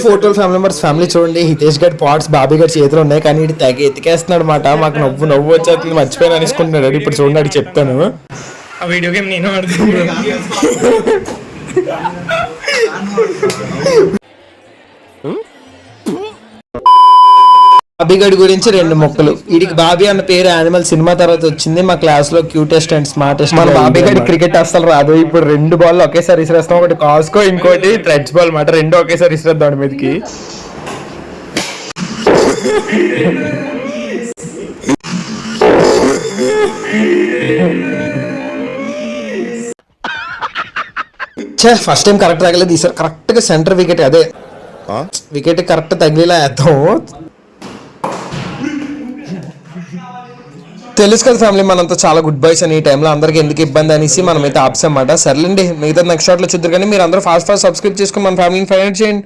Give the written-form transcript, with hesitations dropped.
ఫోటోలు family members family చూడండి. హితేష్ గడ్ pots Bobby గడ్ చేతిలో ఉన్నాయి, కానీ ఇటు తెగ ఎతికేస్తున్నాడు అనమాట. మాకు నవ్వు వచ్చేది మర్చిపోయిన అనేసుకుంటున్నాడు. ఇప్పుడు చూడండి అడిగి చెప్తాను. ఆ వీడియో గేమ్ నేను ఆడుతున్నాను. బాబీగడ్ గురించి 2 మొక్కలు. వీడికి బాబీ అన్న పేరు యానిమల్ సినిమా తర్వాత వచ్చింది. మా క్లాస్ లో క్యూటెస్ట్ అండ్ స్మార్టెస్ట్. మన బాబీగడ్ క్రికెట్ అస్సలు రాదు. ఇప్పుడు 2 బాల్ ఒకేసారి ఇసిరేస్తాం. ఒకటి కాస్కో, ఇంకోటి థ్రెడ్స్ బాల్ మాట. 2 ఒకేసారి ఇసిరేద్దాం వాడి మీదకి. ఫస్ట్ టైం కరెక్ట్ తగలేదు. ఈసారి కరెక్ట్ గా సెంటర్ వికెట్, అదే వికెట్ కరెక్ట్ తగిలేలా వేద్దాం. తెలుసు కదా ఫ్యామిలీ, మనంతా చాలా గుడ్ బాయ్స్ అని. ఈ టైంలో అందరికి ఎందుకు ఇబ్బంది అనేసి మనమైతే ఆప్స్ అన్నమాట. సర్లేండి, మిగతా నెక్స్ట్ షాట్ లో చూద్దరు. కానీ మీరు అందరూ ఫాస్ట్ సబ్స్క్రైబ్ చేసుకుని మన ఫ్యామిలీని ఫైనల్ చేయండి.